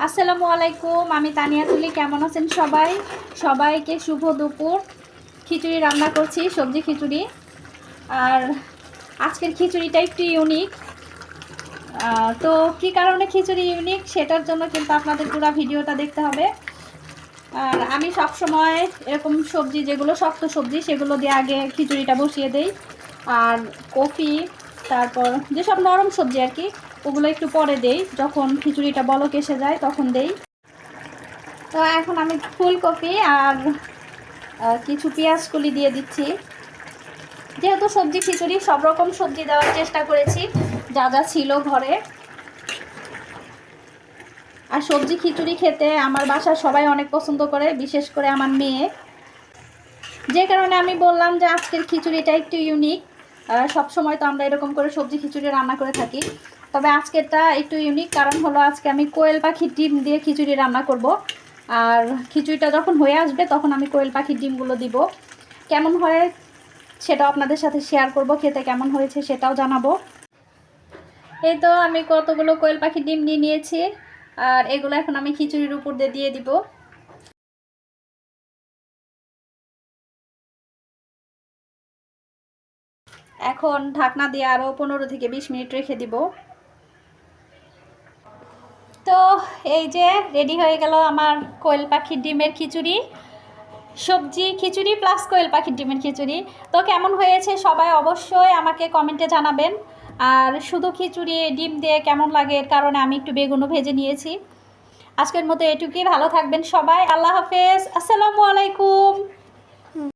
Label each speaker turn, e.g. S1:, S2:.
S1: আসসালামু আলাইকুম, আমি তানিয়া তুলি। কেমন আছেন সবাই? সবাইকে শুভ দুপুর। খিচুড়ি রান্না করছি, সবজি খিচুড়ি। আর আজকের খিচুড়িটা একটু ইউনিক। তো কী কারণে খিচুড়ি ইউনিক সেটার জন্য কিন্তু আপনাদের পুরো ভিডিওটা দেখতে হবে। আর আমি সব সময় এরকম সবজি যেগুলো শক্ত সবজি সেগুলো দিয়ে আগে খিচুড়িটা বসিয়ে দেই। আর কফি, তারপর যেসব নরম সবজি আর কি, ওগুলো একটু পরে দেই। যখন খিচুড়িটা বলক এসে যায় তখন দেই। তো এখন আমি ফুলকপি আর কিছু পেঁয়াজ কলি দিয়ে দিচ্ছি। যেহেতু সবজি খিচুড়ি, সব রকম সবজি দেওয়ার চেষ্টা করেছি যা যা ছিল ঘরে। আর সবজি খিচুড়ি খেতে আমার বাসার সবাই অনেক পছন্দ করে, বিশেষ করে আমার মেয়ে। যে কারণে আমি বললাম যে আজকের খিচুড়িটা একটু ইউনিক। সব সময় তো আমরা এরকম করে সবজি খিচুড়ি রান্না করে থাকি, তবে আজকেরটা একটু ইউনিক। কারণ হলো আজকে আমি কোয়েল পাখির ডিম দিয়ে খিচুড়ি রান্না করব। আর খিচুড়িটা যখন হয়ে আসবে তখন আমি কোয়েল পাখির ডিমগুলো দিব। কেমন হয় সেটাও আপনাদের সাথে শেয়ার করব, খেতে কেমন হয়েছে সেটাও জানাবো। এই তো আমি কতগুলো কোয়েল পাখির ডিম নিয়ে নিয়েছি, আর এগুলো এখন আমি খিচুড়ির উপর দিয়ে দিব। এখন ঢাকনা দিয়ে আরও 15 থেকে 20 মিনিট রেখে দিব। তো এই যে রেডি হয়ে গেল আমার কোয়েল পাখির ডিমের খিচুড়ি, সবজি খিচুড়ি প্লাস কোয়েল পাখির ডিমের খিচুড়ি। তো কেমন হয়েছে সবাই অবশ্যই আমাকে কমেন্টে জানাবেন। আর শুধু খিচুড়ি ডিম দিয়ে কেমন লাগে, এর কারণে আমি একটু বেগুনও ভেজে নিয়েছি। আজকের মতো এটুকুই, ভালো থাকবেন সবাই। আল্লাহ হাফেজ, আসসালামু আলাইকুম।